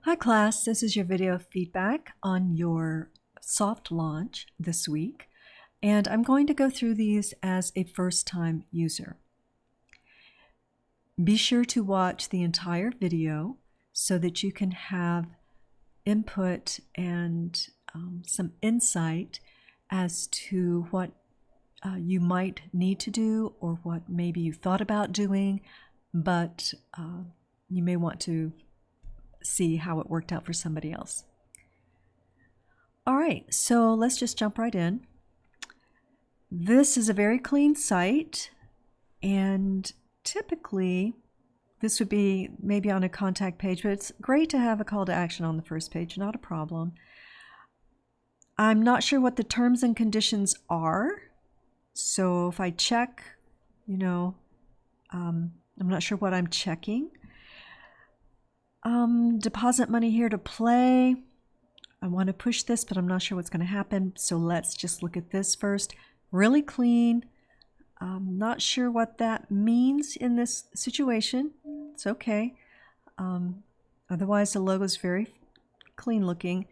Hi class, this is your video feedback on your soft launch this week, and I'm going to go through these as a first-time user. Be sure to watch the entire video so that you can have input and some insight as to what you might need to do or what maybe you thought about doing, but you may want to see how it worked out for somebody else. All right, so let's just jump right in. This is a very clean site, and typically this would be maybe on a contact page, but it's great to have a call to action on the first page, not a problem. I'm not sure what the terms and conditions are, so if I check, I'm not sure what I'm checking. Deposit money here to play. I want to push this, but I'm not sure what's going to happen. So let's just look at this first. Really clean. I'm not sure what that means in this situation. It's okay. Otherwise, the logo is very clean looking.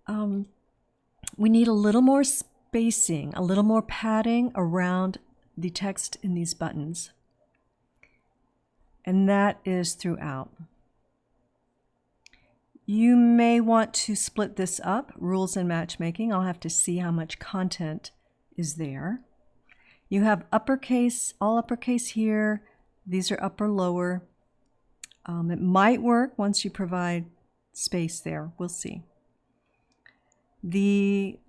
We need a little more spacing, a little more padding around the text in these buttons. And that is throughout. You may want to split this up, rules and matchmaking. I'll have to see how much content is there. You have uppercase, all uppercase here. These are upper, lower. It might work once you provide space there. We'll see. The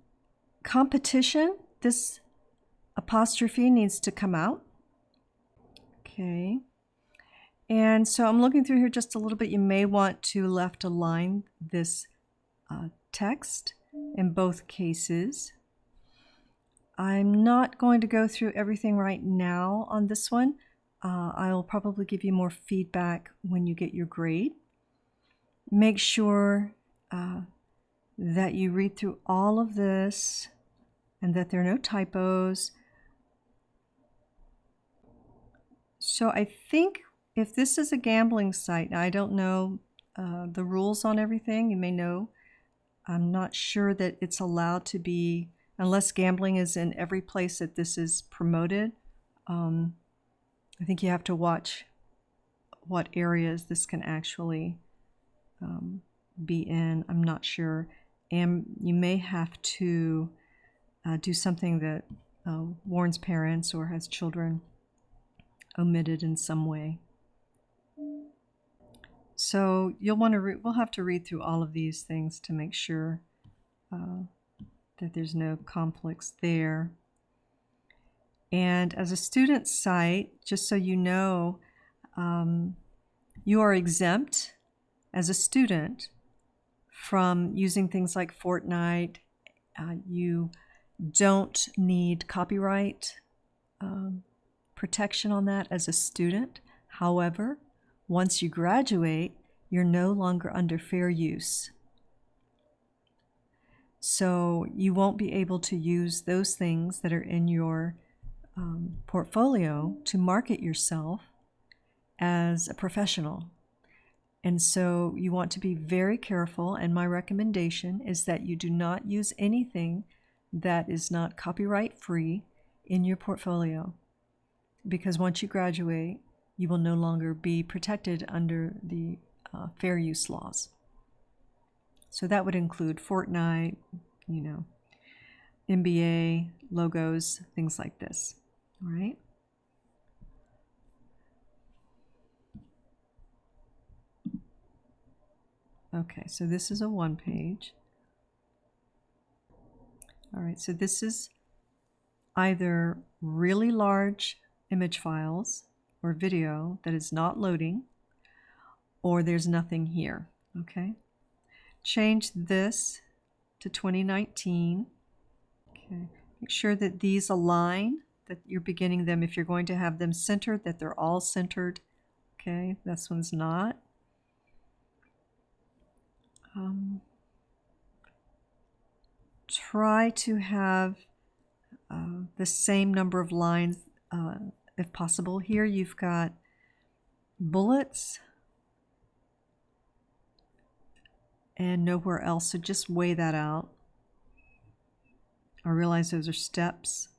competition, this apostrophe needs to come out. Okay. And so I'm looking through here just a little bit. You may want to left align this text in both cases. I'm not going to go through everything right now on this one. I'll probably give you more feedback when you get your grade. Make sure that you read through all of this and that there are no typos. So I think if this is a gambling site, now I don't know the rules on everything, you may know. I'm not sure that it's allowed to be, unless gambling is in every place that this is promoted. I think you have to watch what areas this can actually be in. I'm not sure. And you may have to do something that warns parents or has children omitted in some way. So you'll want to we'll have to read through all of these things to make sure that there's no conflicts there. And as a student site, just so you know, you are exempt as a student from using things like Fortnite. You don't need copyright protection on that as a student. However, once you graduate, you're no longer under fair use. So you won't be able to use those things that are in your portfolio to market yourself as a professional. And so you want to be very careful, and my recommendation is that you do not use anything that is not copyright free in your portfolio, because once you graduate, you will no longer be protected under the fair use laws. So that would include Fortnite, NBA logos, things like this. All right. Okay, so this is a one page. All right, so this is either really large image files or video that is not loading, or there's nothing here. Okay. Change this to 2019. Okay. Make sure that these align, that you're beginning them, if you're going to have them centered, that they're all centered. Okay, this one's not. Try to have the same number of lines if possible. Here you've got bullets and nowhere else, so just weigh that out. I realize those are steps.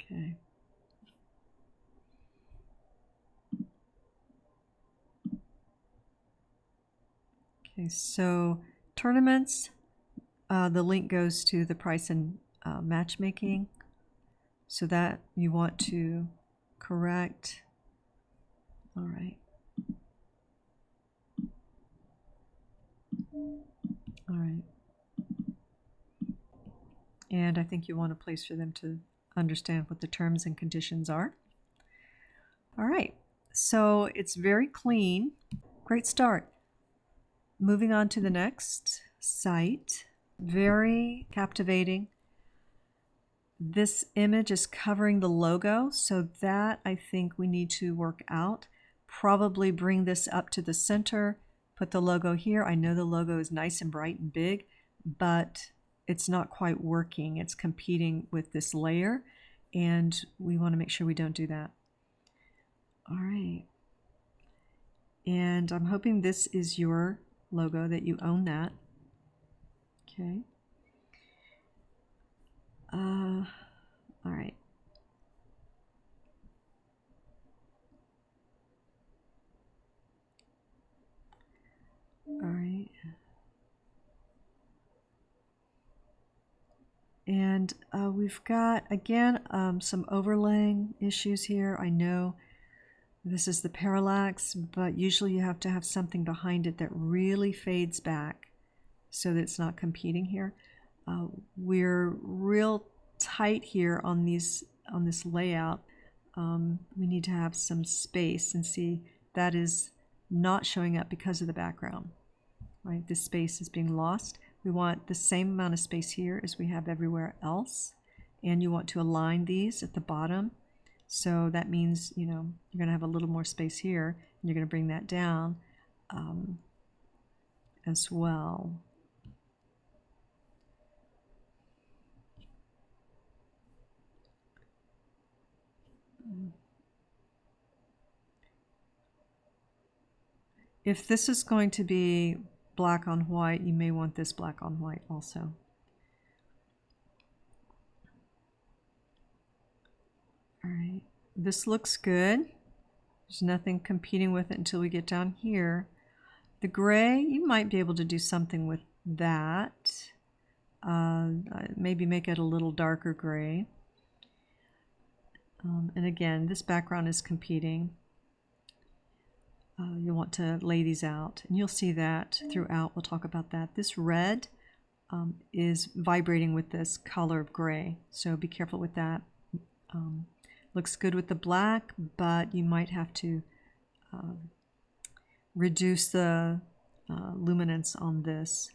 Okay. Okay, so tournaments, the link goes to the price and matchmaking. So that you want to correct. All right. All right. And I think you want a place for them to understand what the terms and conditions are. All right. So it's very clean. Great start. Moving on to the next site. Very captivating. This image is covering the logo, so that I think we need to work out. Probably bring this up to the center, put the logo here. I know the logo is nice and bright and big, but it's not quite working. It's competing with this layer, and we want to make sure we don't do that. All right. And I'm hoping this is your logo, that you own that. Okay. All right. All right. And we've got, again, some overlaying issues here. I know this is the parallax, but usually you have to have something behind it that really fades back so that it's not competing here. We're real tight here on this layout. We need to have some space, and see that is not showing up because of the background. Right, this space is being lost. We want the same amount of space here as we have everywhere else, and you want to align these at the bottom. So that means, you know, you're going to have a little more space here, and you're going to bring that down as well. If this is going to be black on white, you may want this black on white also. All right, this looks good. There's nothing competing with it until we get down here. The gray, you might be able to do something with that. Maybe make it a little darker gray. And again, this background is competing. You'll want to lay these out, and you'll see that throughout. We'll talk about that. This red is vibrating with this color of gray, so be careful with that. Looks good with the black, but you might have to reduce the luminance on this.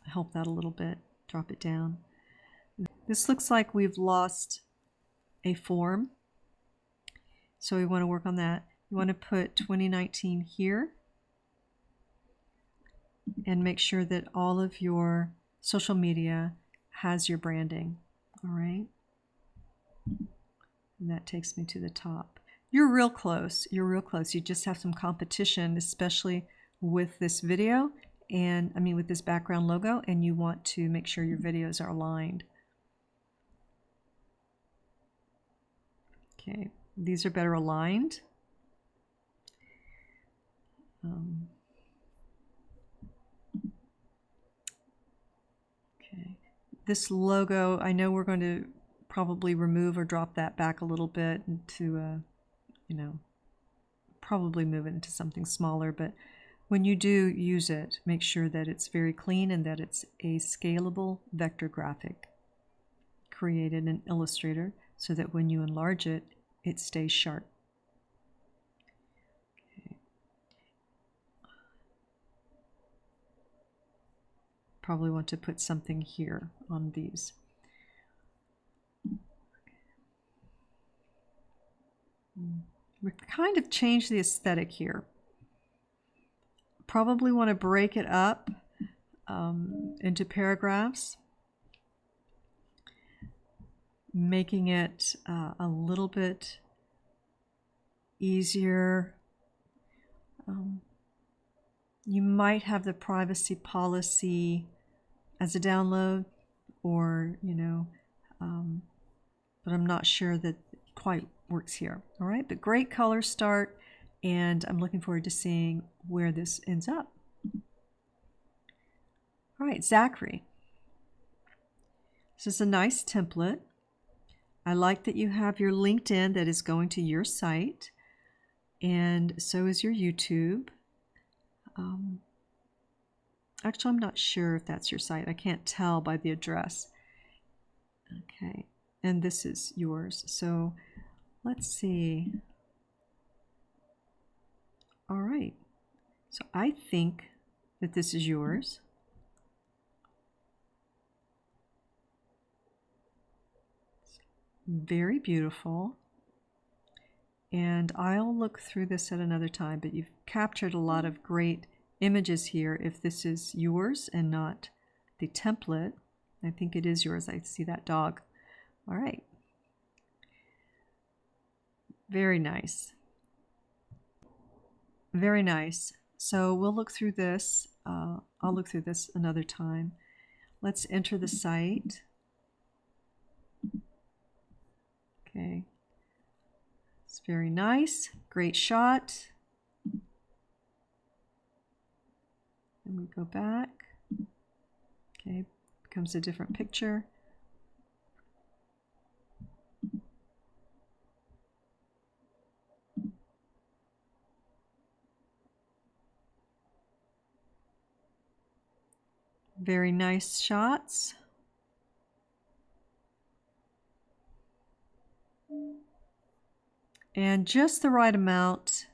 Help that a little bit, drop it down. This looks like we've lost a form, so we want to work on that. You want to put 2019 here and make sure that all of your social media has your branding. All right. And that takes me to the top. You're real close. You're real close. You just have some competition, especially with this video and with this background logo, and you want to make sure your videos are aligned. Okay, these are better aligned. Okay, this logo, I know we're going to probably remove or drop that back a little bit into probably move it into something smaller, but when you do use it, make sure that it's very clean and that it's a scalable vector graphic created in Illustrator so that when you enlarge it, it stays sharp. Okay. Probably want to put something here on these. We kind of changed the aesthetic here. Probably want to break it up into paragraphs, making it a little bit easier. You might have the privacy policy as a download, or, but I'm not sure that it quite works here. All right, but great color start, and I'm looking forward to seeing where this ends up. All right, Zachary. This is a nice template. I like that you have your LinkedIn that is going to your site, and so is your YouTube. Actually, I'm not sure if that's your site. I can't tell by the address. Okay, and this is yours. So let's see. All right, so I think that this is yours. Very beautiful. And I'll look through this at another time, but you've captured a lot of great images here. If this is yours and not the template, I think it is yours. I see that dog. All right. Very nice. Very nice. So we'll look through this. I'll look through this another time. Let's enter the site. Okay. It's very nice. Great shot. And we go back. Okay, becomes a different picture. Very nice shots. And just the right amount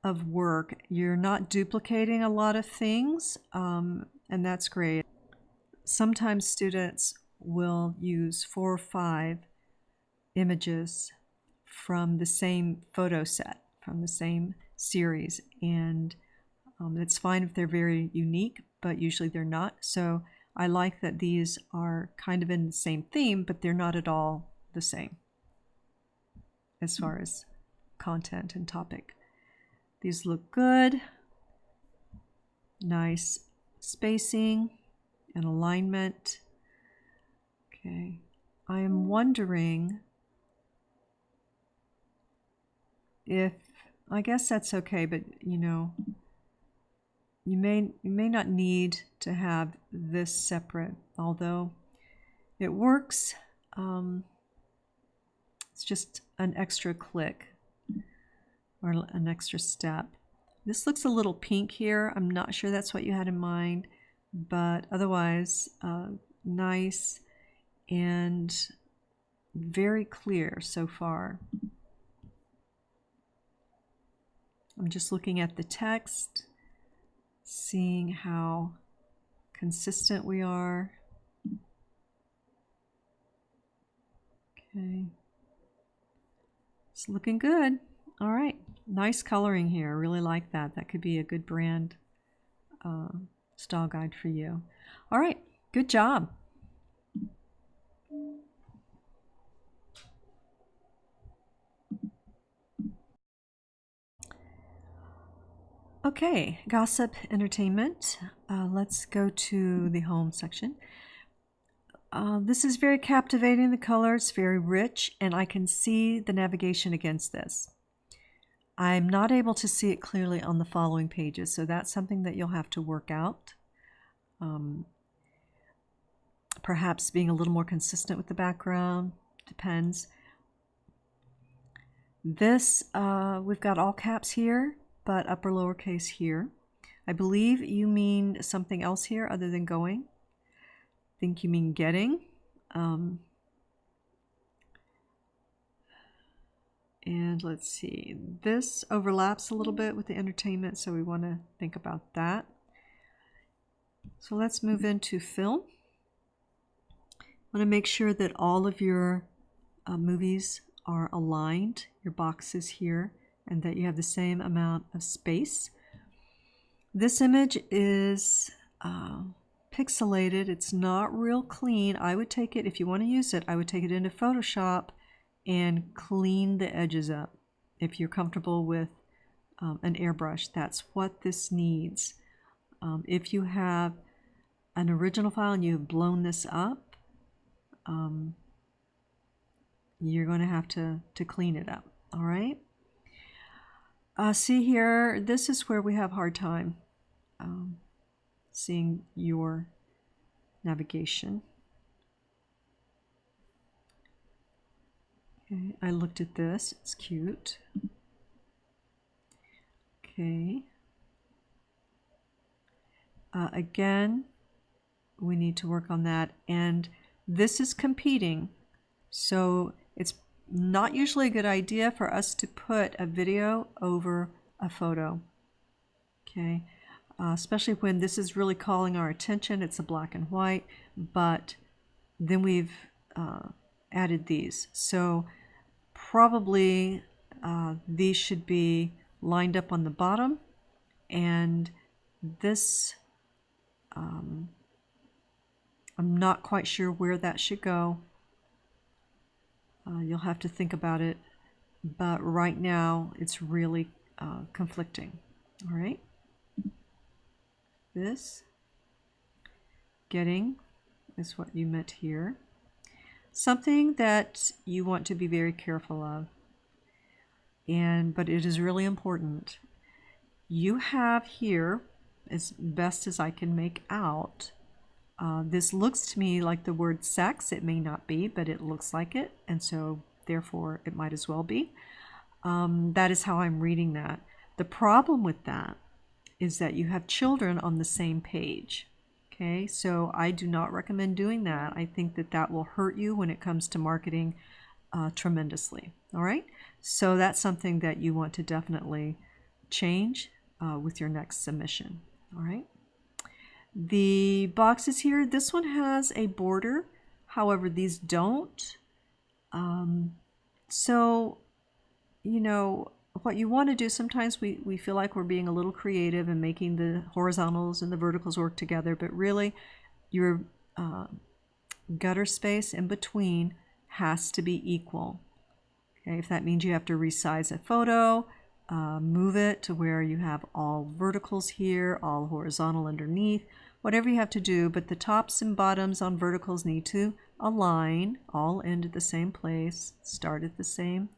of work. You're not duplicating a lot of things, and that's great. Sometimes students will use 4 or 5 images from the same photo set, from the same series, and it's fine if they're very unique, but usually they're not. So I like that these are kind of in the same theme, but they're not at all the same as far as content and topic. These look good. Nice spacing and alignment. Okay, I am wondering if, I guess that's okay, but you may not need to have this separate, although it works. It's just an extra click or an extra step. This looks a little pink here. I'm not sure that's what you had in mind, but otherwise nice and very clear so far. I'm just looking at the text, seeing how consistent we are. Okay, it's looking good. All right, nice coloring here. I really like that. That could be a good brand style guide for you. All right, good job. Okay, gossip entertainment. Let's go to the home section. This is very captivating. The color is very rich, and I can see the navigation against this. I'm not able to see it clearly on the following pages, so that's something that you'll have to work out. Perhaps being a little more consistent with the background, depends. This, we've got all caps here, but upper lowercase here. I believe you mean something else here other than going. I think you mean getting. And let's see, this overlaps a little bit with the entertainment, so we want to think about that. So let's move into film. I want to make sure that all of your movies are aligned, your boxes here, and that you have the same amount of space. This image is pixelated. It's not real clean. I would take it, if you want to use it, I would take it into Photoshop and clean the edges up if you're comfortable with an airbrush. That's what this needs. If you have an original file and you've blown this up, you're going to have to clean it up. All right. See here, this is where we have a hard time seeing your navigation. Okay, I looked at this. It's cute. Okay. Again, we need to work on that. And this is competing. So it's not usually a good idea for us to put a video over a photo. Okay. Especially when this is really calling our attention. It's a black and white, but then we've added these. So probably these should be lined up on the bottom, and this I'm not quite sure where that should go. You'll have to think about it, but right now it's really conflicting. All right, this getting is what you meant here. Something that you want to be very careful of, but it is really important. You have here, as best as I can make out, this looks to me like the word sex. It may not be, but it looks like it, and so therefore it might as well be. That is how I'm reading that. The problem with that is that you have children on the same page. Okay, so I do not recommend doing that. I think that that will hurt you when it comes to marketing tremendously. All right, so that's something that you want to definitely change with your next submission. All right. The boxes here, this one has a border, however these don't. So, you know, what you want to do, sometimes we feel like we're being a little creative and making the horizontals and the verticals work together, but really your gutter space in between has to be equal. Okay, if that means you have to resize a photo, move it to where you have all verticals here, all horizontal underneath, whatever you have to do, but the tops and bottoms on verticals need to align, all end at the same place, start at the same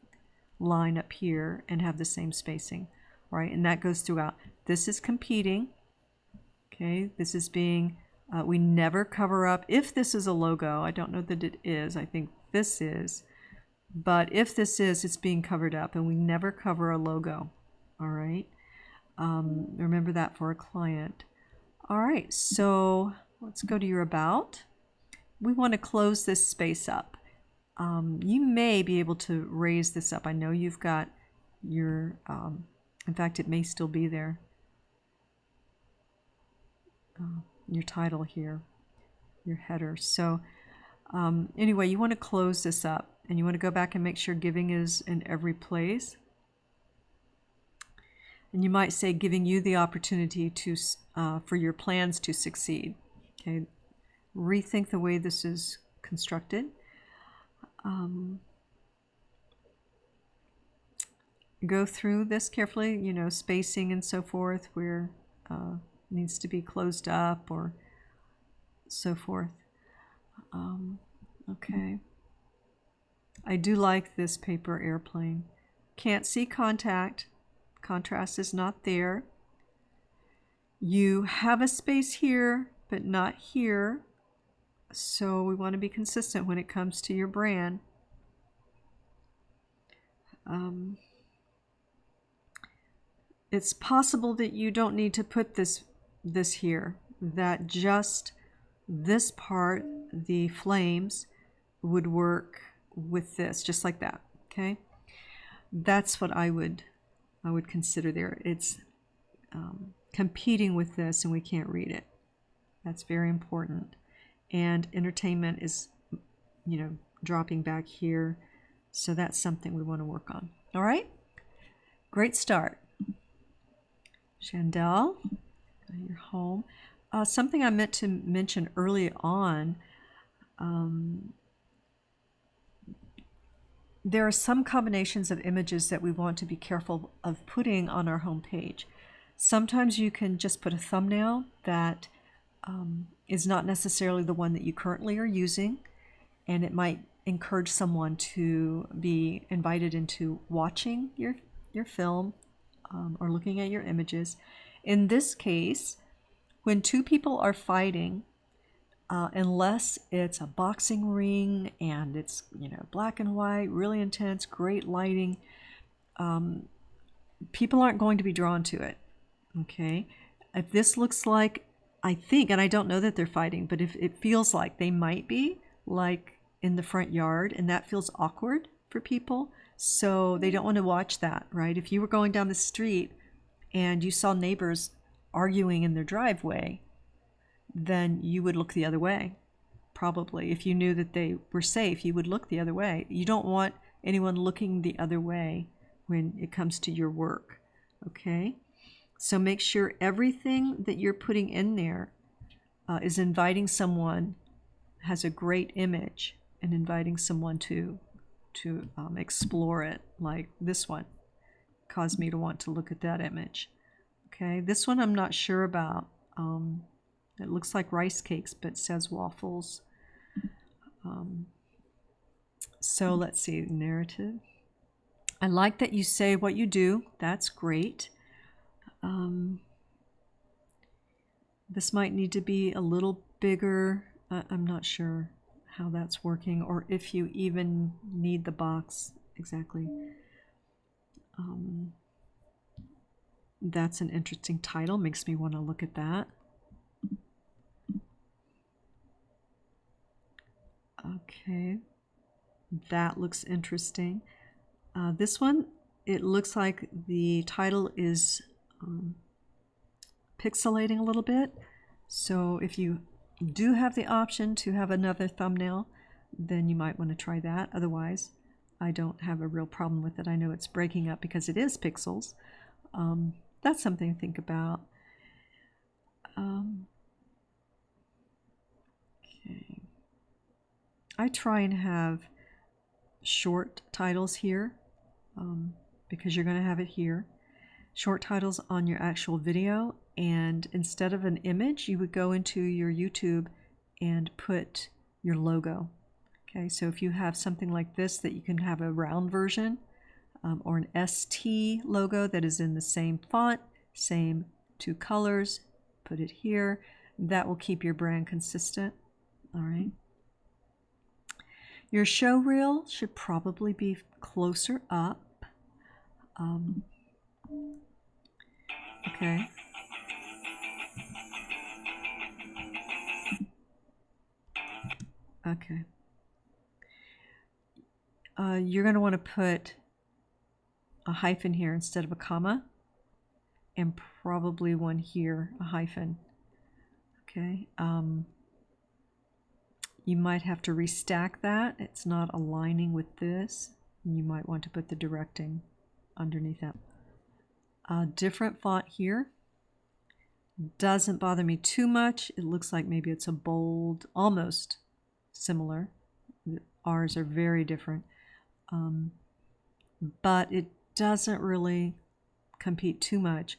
line up here, and have the same spacing, right? And that goes throughout. This is competing, okay? This is being, we never cover up, if this is a logo, I don't know that it is, I think this is, but if this is, it's being covered up, and we never cover a logo, all right? Remember that for a client. All right, so let's go to your about. We want to close this space up. You may be able to raise this up. I know you've got your, in fact, it may still be there, your title here, your header. So anyway, you want to close this up, and you want to go back and make sure giving is in every place. And you might say giving you the opportunity to for your plans to succeed. Okay, rethink the way this is constructed. Go through this carefully, you know, spacing and so forth, where needs to be closed up or so forth. Okay. I do like this paper airplane. Can't see contact. Contrast is not there. You have a space here, but not here. So we want to be consistent when it comes to your brand. It's possible that you don't need to put this here, that just this part, the flames, would work with this, just like that, okay? That's what I would consider there. It's competing with this, and we can't read it. That's very important. And entertainment is, you know, dropping back here. So that's something we want to work on. All right? Great start. Chandel, you're home. Something I meant to mention early on, there are some combinations of images that we want to be careful of putting on our home page. Sometimes you can just put a thumbnail that is not necessarily the one that you currently are using, and it might encourage someone to be invited into watching your film or looking at your images. In this case, when two people are fighting, unless it's a boxing ring and it's, you know, black and white, really intense, great lighting, people aren't going to be drawn to it. Okay, if this looks like, I think, and I don't know that they're fighting, but if it feels like they might be, like in the front yard, and that feels awkward for people, so they don't want to watch that, right? If you were going down the street and you saw neighbors arguing in their driveway, then you would look the other way. Probably, if you knew that they were safe, you would look the other way. You don't want anyone looking the other way when it comes to your work. Okay, so make sure everything that you're putting in there is inviting someone, has a great image, and inviting someone to explore it. Like this one caused me to want to look at that image. Okay, this one I'm not sure about. It looks like rice cakes, but says waffles. So let's see, narrative. I like that you say what you do. That's great. This might need to be a little bigger. I'm not sure how that's working, or if you even need the box exactly. That's an interesting title. Makes me want to look at that. Okay, that looks interesting. This one, it looks like the title is pixelating a little bit. So if you do have the option to have another thumbnail, then you might want to try that. Otherwise, I don't have a real problem with it. I know it's breaking up because it is pixels. That's something to think about. Okay. I try and have short titles here because you're going to have it here. Short titles on your actual video, and instead of an image, you would go into your YouTube and put your logo. Okay, so if you have something like this, that you can have a round version or an ST logo that is in the same font, same two colors, put it here. That will keep your brand consistent. All right. Your show reel should probably be closer up. Okay. Okay. You're going to want to put a hyphen here instead of a comma, and probably one here, a hyphen. Okay. You might have to restack that. It's not aligning with this. You might want to put the directing underneath that. A different font here. Doesn't bother me too much. It looks like maybe it's a bold, almost similar. Ours are very different. But it doesn't really compete too much.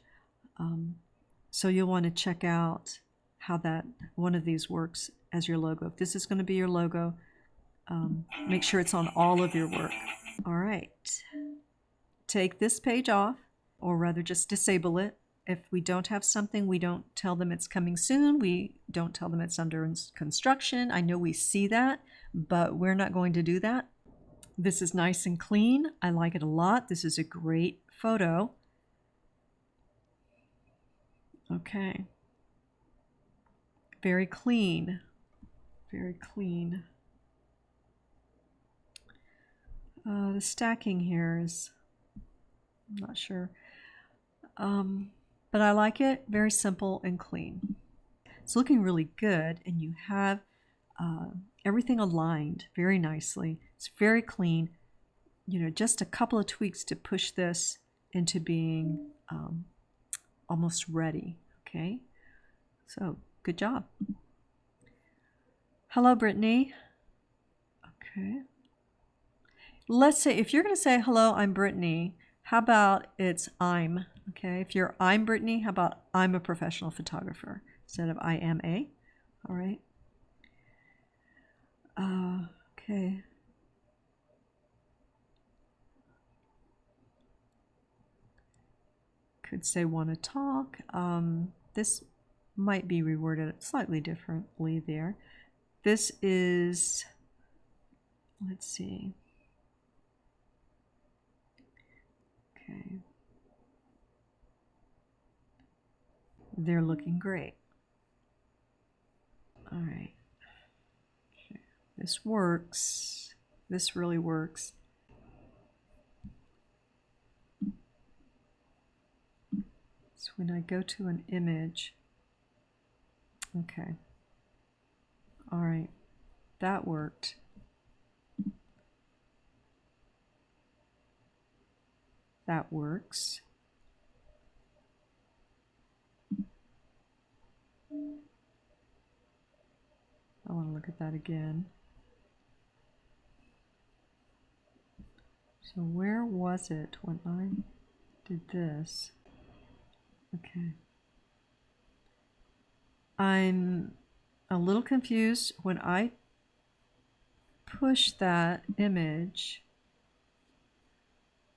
So you'll want to check out how that one of these works as your logo. If this is going to be your logo, make sure it's on all of your work. All right. Take this page off, or rather just disable it. If we don't have something, we don't tell them it's coming soon. We don't tell them it's under construction. I know we see that, but we're not going to do that. This is nice and clean. I like it a lot. This is a great photo. Okay. Very clean. Very clean. The stacking here is, I'm not sure. But I like it. Very simple and clean. It's looking really good, and you have everything aligned very nicely. It's very clean. You know, just a couple of tweaks to push this into being almost ready. Okay, so good job. Hello, Brittany. Okay. let's say if you're going to say, hello, I'm Brittany, how about it's I'm, okay? If you're I'm Brittany, how about I'm a professional photographer instead of I am a, all right? Okay. Could say want to talk. This might be reworded slightly differently there. This is, let's see. Okay. They're looking great. All right. Okay. This works. This really works. So when I go to an image, okay. All right. That worked. That works. I want to look at that again. So where was it when I did this? Okay. I'm a little confused when I push that image.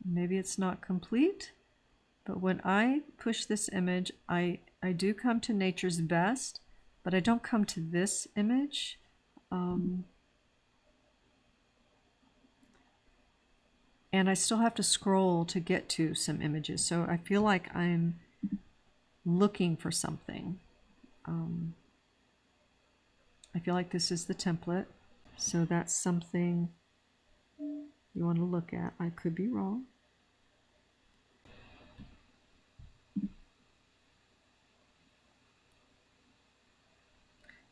Maybe it's not complete, but when I push this image, I do come to nature's best, but I don't come to this image. And I still have to scroll to get to some images. So I feel like I'm looking for something. I feel like this is the template. So that's something you want to look at. I could be wrong.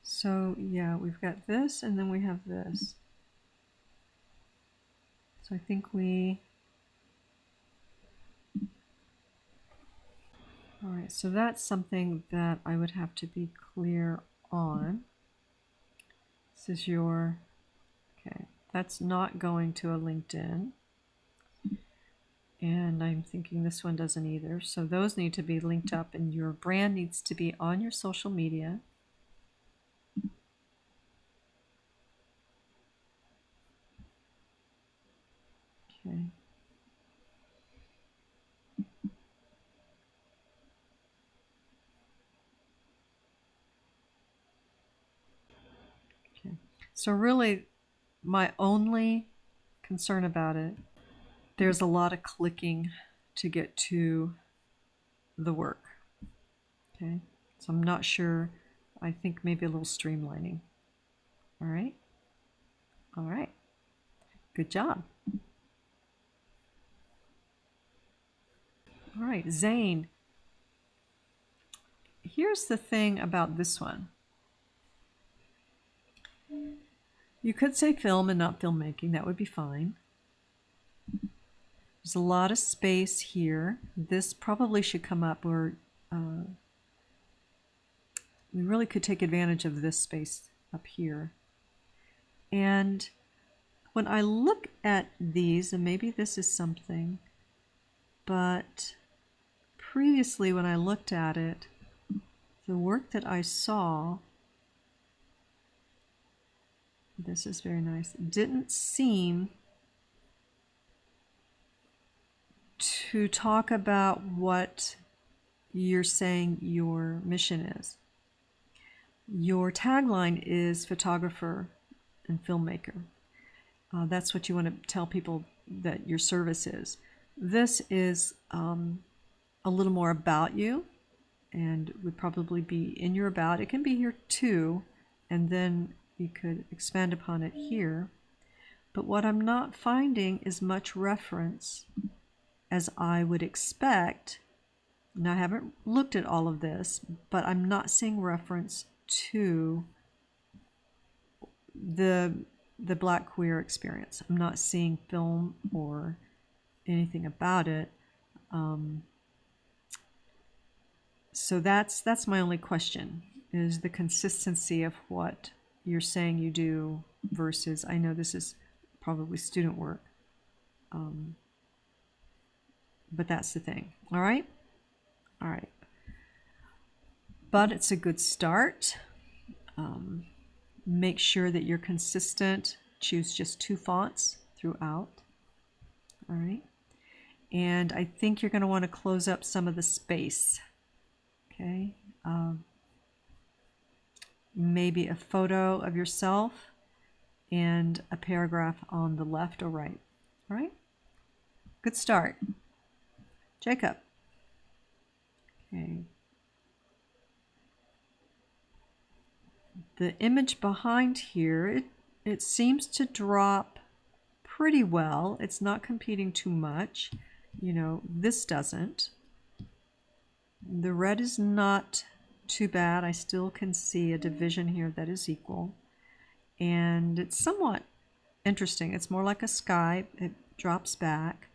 So yeah, we've got this and then we have this. So I think all right, so that's something that I would have to be clear on. This is your, okay, that's not going to a LinkedIn. And I'm thinking this one doesn't either. So those need to be linked up and your brand needs to be on your social media. Okay. Okay. So really my only concern about it, there's a lot of clicking to get to the work. Okay. So I'm not sure. I think maybe a little streamlining. All right. All right. Good job. All right, Zane. Here's the thing about this one. You could say film and not filmmaking. That would be fine. There's a lot of space here. This probably should come up where we really could take advantage of this space up here. And when I look at these, and maybe this is something, but previously when I looked at it, the work that I saw, this is very nice, didn't seem to talk about what you're saying your mission is. Your tagline is photographer and filmmaker. That's what you want to tell people that your service is. This is a little more about you and would probably be in your about. It can be here too, and then you could expand upon it here. But what I'm not finding is much reference as I would expect. Now, I haven't looked at all of this, but I'm not seeing reference to the Black queer experience. I'm not seeing film or anything about it. So that's my only question, is the consistency of what you're saying you do versus, I know this is probably student work. But that's the thing. All right. All right. But it's a good start. Make sure that you're consistent. Choose just 2 fonts throughout. All right. And I think you're going to want to close up some of the space. Okay. Maybe a photo of yourself and a paragraph on the left or right. All right. Good start. Jacob. Okay. The image behind here, it seems to drop pretty well. It's not competing too much. You know, this doesn't. The red is not too bad. I still can see a division here that is equal. And it's somewhat interesting. It's more like a sky. It drops back.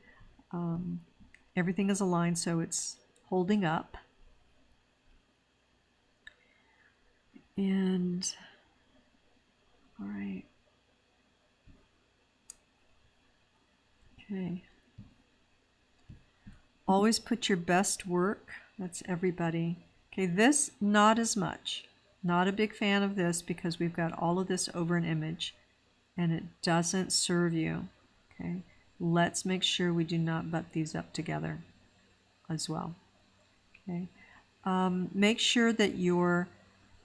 Everything is aligned, so it's holding up. And, all right. Okay. Always put your best work. That's everybody. Okay, this, not as much. Not a big fan of this because we've got all of this over an image and it doesn't serve you. Okay, let's make sure we do not butt these up together as well. Okay, make sure that your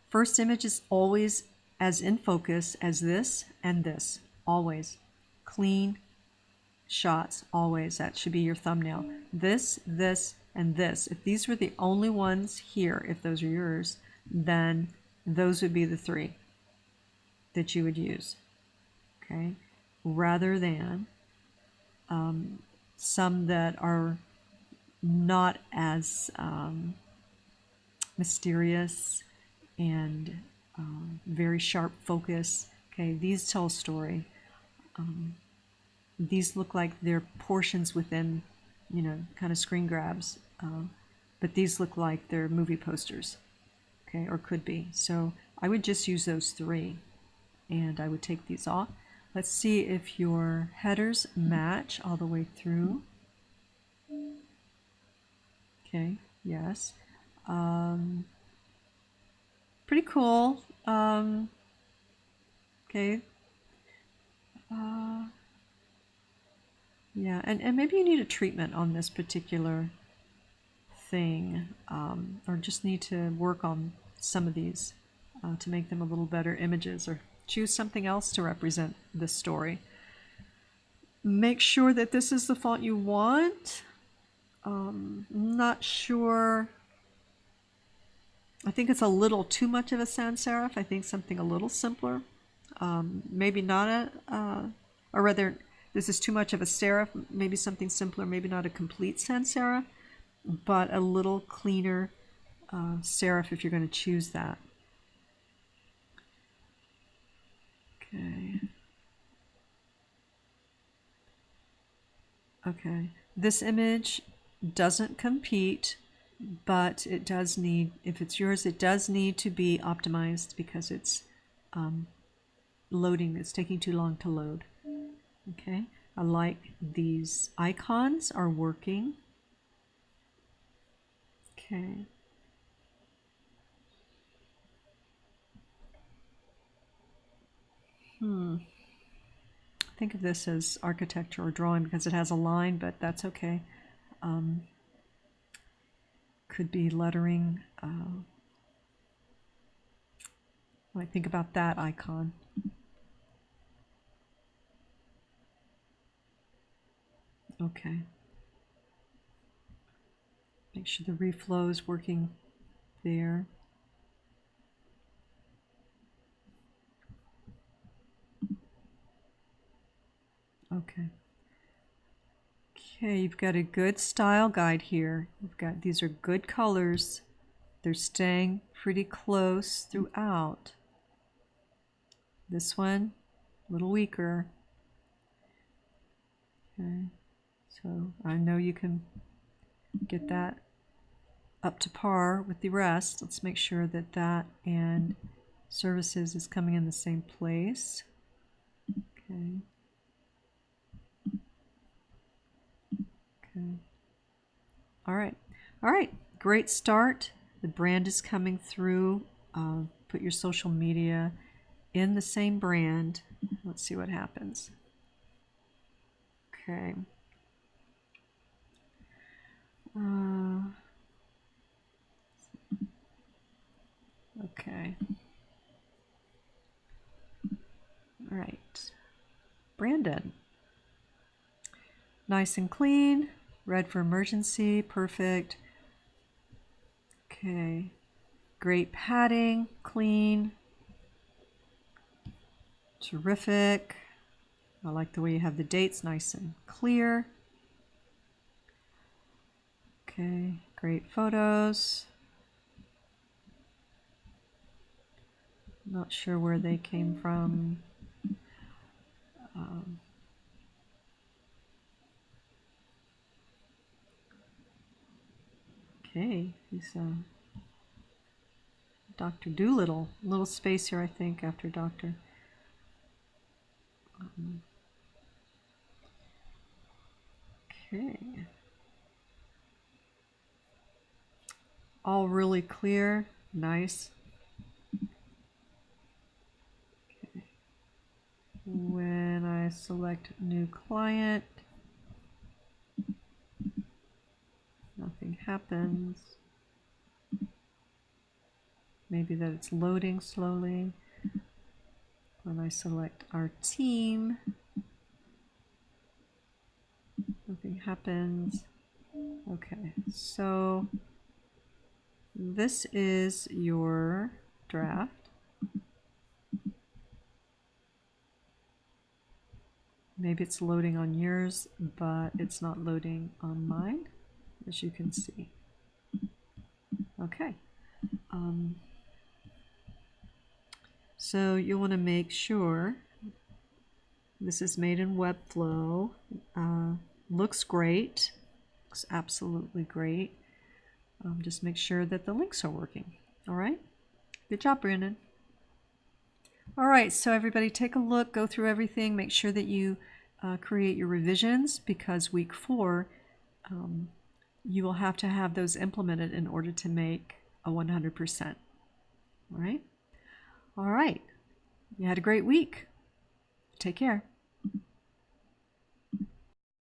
first image is always as in focus as this and this. Always. Clean shots, always. That should be your thumbnail. This, and this. If these were the only ones here, if those are yours, then those would be the 3 that you would use. Okay? Rather than some that are not as mysterious and very sharp focus. Okay, these tell a story. These look like they're portions within, you know, kind of screen grabs, but these look like they're movie posters, okay, or could be. So I would just use those 3, and I would take these off. Let's see if your headers match all the way through. Okay, yes. Pretty cool. Okay. Yeah, and maybe you need a treatment on this particular thing, or just need to work on some of these to make them a little better images, or choose something else to represent this story. Make sure that this is the font you want. Not sure. I think it's a little too much of a sans serif. I think something a little simpler. Maybe not or rather, this is too much of a serif. Maybe something simpler. Maybe not a complete sans serif, but a little cleaner serif if you're going to choose that. Okay. Okay. This image doesn't compete, but it does need, if it's yours, it does need to be optimized because it's loading. It's taking too long to load. Okay. I like these icons are working. Okay. Think of this as architecture or drawing because it has a line, but that's okay. Could be lettering. When I think about that icon. Okay. Make sure the reflow is working there. Okay. Okay, you've got a good style guide here. You've got, these are good colors. They're staying pretty close throughout. This one, a little weaker. Okay, so I know you can get that up to par with the rest. Let's make sure that that and services is coming in the same place. Okay. Okay. All right. All right. Great start. The brand is coming through. Put your social media in the same brand. Let's see what happens. Okay. Okay. All right. Brandon. Nice and clean. Red for emergency. Perfect. Okay. Great padding. Clean. Terrific. I like the way you have the dates nice and clear. Okay. Great photos. Not sure where they came from. Okay, he's Dr. Doolittle. A little space here, I think, after Doctor. Okay. All really clear. Nice. Okay. When I select new client, nothing happens. Maybe that it's loading slowly. When I select our team, nothing happens. Okay, so this is your draft. Maybe it's loading on yours, but it's not loading on mine, as you can see. Okay. So you want to make sure this is made in Webflow. Looks great. Looks absolutely great. Just make sure that the links are working. All right. Good job, Brandon. All right. So everybody take a look, go through everything, make sure that you create your revisions, because week 4, you will have to have those implemented in order to make a 100%. All right. All right. You had a great week. Take care.